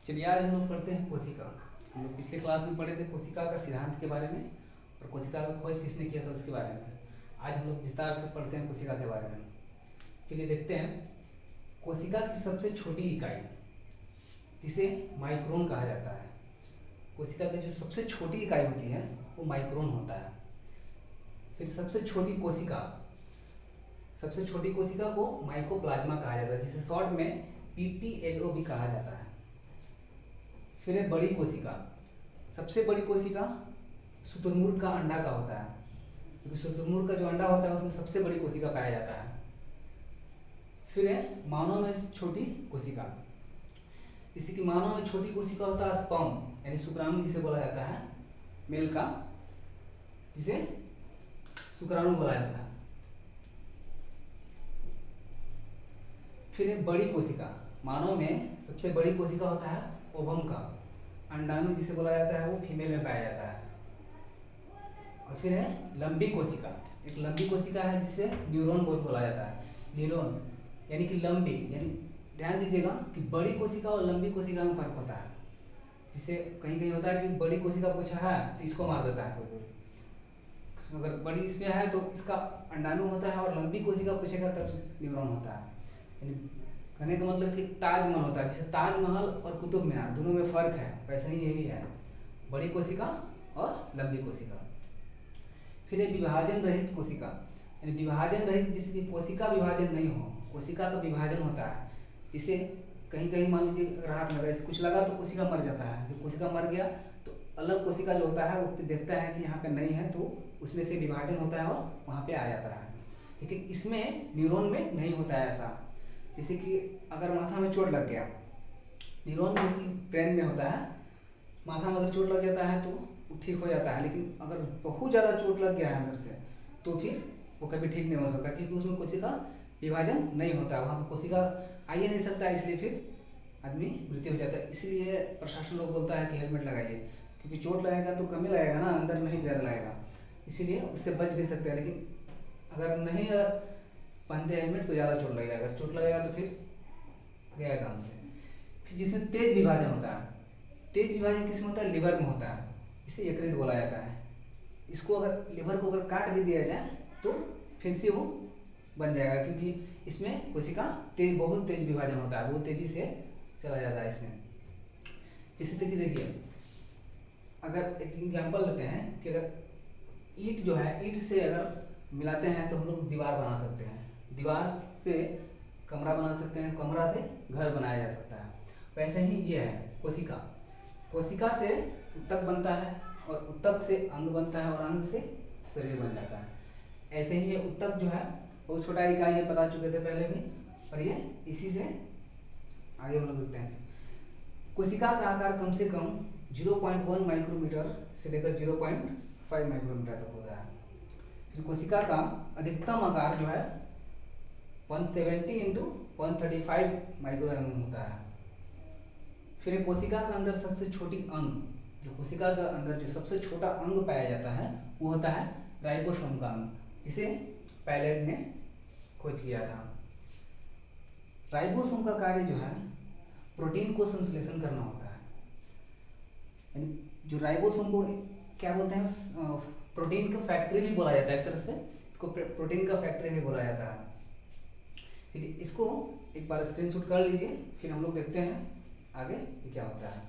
चलिए आज हम लोग पढ़ते हैं कोशिका। हम लोग पिछले क्लास में पढ़े थे कोशिका का सिद्धांत के बारे में और कोशिका का खोज किसने किया था उसके बारे में। आज हम लोग विस्तार से पढ़ते हैं कोशिका के बारे में। चलिए देखते हैं कोशिका की सबसे छोटी इकाई जिसे माइक्रोन कहा जाता है। कोशिका की जो सबसे छोटी इकाई होती है वो माइक्रोन होता है। फिर सबसे छोटी कोशिका को माइकोप्लाज्मा कहा जाता है, जिसे शॉर्ट में पीपीएलओ भी कहा जाता है। फिर है बड़ी कोशिका। सबसे बड़ी कोशिका शुतुरमुर्ग का अंडा का होता है, क्योंकि शुतुरमुर्ग का जो अंडा होता है उसमें सबसे बड़ी कोशिका पाया जाता है। फिर है मानव में छोटी कोशिका। इसी की मानव में छोटी कोशिका होता है स्पर्म, यानी शुक्राणु जिसे बोला जाता है, मेल का, जिसे शुक्राणु बोला जाता है। फिर है बड़ी कोशिका। मानव में सबसे बड़ी कोशिका होता है ओवम का, अंडाणु जिसे बोला जाता है वो फीमेल में पाया जाता है। और फिर है लंबी कोशिका। एक लंबी कोशिका है जिसे न्यूरॉन बोला जाता है। न्यूरॉन यानी कि लंबी, यानी ध्यान दीजिएगा कि बड़ी कोशिका और लंबी कोशिका में फर्क होता है। जिसे कहीं कहीं होता है कि बड़ी कोशिका पूछा है तो इसको मार देता है कोई, अगर बड़ी इसमें है तो इसका अंडाणु होता है, और लंबी कोशिका पूछेगा तब न्यूरॉन होता है। यानी कहने का मतलब कि ताजमहल होता है, जैसे ताजमहल और कुतुब मीनार दोनों में फर्क है, वैसे ही ये भी है, बड़ी कोशिका और लंबी कोशिका। फिर है विभाजन रहित कोशिका, यानी विभाजन रहित, जिसकी कोशिका विभाजन नहीं हो, कोशिका का विभाजन होता है। इसे कहीं कहीं मान लीजिए राहत लगा, कुछ लगा तो कोशिका मर जाता है, जब कोशिका मर गया तो अलग कोशिका जो होता है वो देखता है कि यहाँ पे नहीं है, तो उसमें से विभाजन होता है और वहाँ पे आ जाता है। लेकिन इसमें न्यूरॉन में नहीं होता है ऐसा। जैसे कि अगर माथा में चोट लग गया, न्यूरॉन जो कि ब्रेन में होता है, माथा में अगर चोट लग जाता है तो वो ठीक हो जाता है। लेकिन अगर बहुत ज़्यादा चोट लग गया है अंदर से तो फिर वो कभी ठीक नहीं हो सकता, क्योंकि उसमें कोशिका विभाजन नहीं होता, वहाँ पर कोशिका आ ही नहीं सकता, इसलिए फिर आदमी मृत्यु हो जाता है। इसलिए प्रशासन लोग बोलता है कि हेलमेट लगाइए, क्योंकि चोट लगेगा तो कम ही लगेगा ना, अंदर नहीं ज़्यादा लगेगा, इसीलिए उससे बच भी सकते हैं। लेकिन अगर नहीं पहनते हेलमेट तो ज़्यादा चोट लगेगा, अगर चोट लगेगा तो फिर गया काम से। फिर जिसमें तेज विभाजन होता है, तेज विभाजन किसमें होता है? लिवर में होता है, इसे यकृत बोला जाता है। इसको अगर लिवर को अगर काट भी दिया जाए तो फिर से वो बन जाएगा, क्योंकि इसमें कोशिका बहुत तेज विभाजन होता है, बहुत तेजी से चला जाता है इसमें। जैसे देखिए, अगर एक एग्जाम्पल लेते हैं कि अगर ईंट जो है, ईंट से अगर मिलाते हैं तो हम लोग दीवार बना सकते हैं, दीवार से कमरा बना सकते हैं, कमरा से घर बनाया जा सकता है। वैसे ही ये है कोशिका, कोशिका से ऊतक बनता है, और ऊतक से अंग बनता है, और अंग से शरीर बन जाता है। ऐसे ही ये ऊतक जो है बहुत छोटा इकाई है, बता चुके थे पहले भी, और ये इसी से आगे हम लोग देखते हैं। कोशिका का आकार कम से कम 0.1 माइक्रोमीटर से लेकर 0.5 माइक्रोमीटर तक होता है। फिर कोशिका का अधिकतम आकार जो है 170 इंटू 135 माइक्रो एमएम होता है। फिर कोशिका के अंदर सबसे छोटी अंग, जो कोशिका के अंदर जो सबसे छोटा अंग पाया जाता है वो होता है राइबोसोम का अंग, जिसे पैलेट ने खोज किया था। राइबोसोम का कार्य जो है प्रोटीन को संश्लेषण करना होता है, यानी जो राइबोसोम को क्या बोलते हैं, प्रोटीन का फैक्ट्री भी बोला जाता है, एक तरह से इसको प्रोटीन का फैक्ट्री भी बोला जाता है। इसको एक बार स्क्रीनशॉट कर लीजिए, फिर हम लोग देखते हैं आगे ये क्या होता है।